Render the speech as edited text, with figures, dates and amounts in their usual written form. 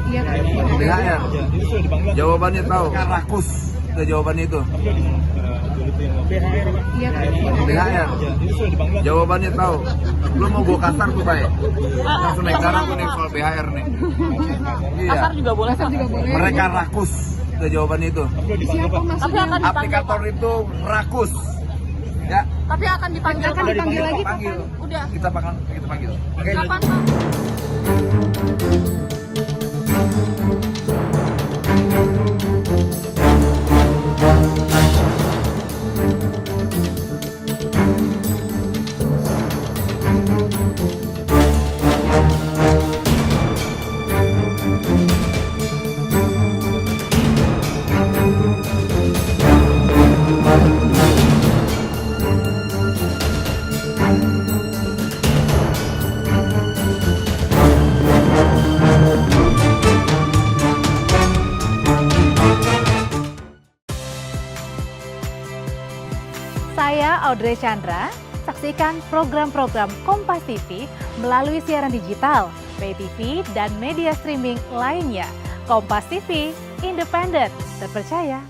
Iya kan? BHR. Jawabannya tahu. Rakus. Itu jawabannya itu. Iya kan? BHR. Jawabannya tahu. Lu mau gua kasar tuh baik. Langsung naik darah tuh nih soal BHR nih. Iya. Kasar juga boleh. Kasar juga boleh. Mereka rakus. Itu jawabannya itu. Siapa Tapi maksudnya? akan dipanggil. Aplikator itu rakus. Ya. Tapi akan dipanggil. Akan dipanggil lagi Panggil. kapan? Udah. Kita panggil. Oke. Kapan, Pak? Saya Audrey Chandra, saksikan program-program Kompas TV melalui siaran digital, pay TV, dan media streaming lainnya. Kompas TV, independen, terpercaya.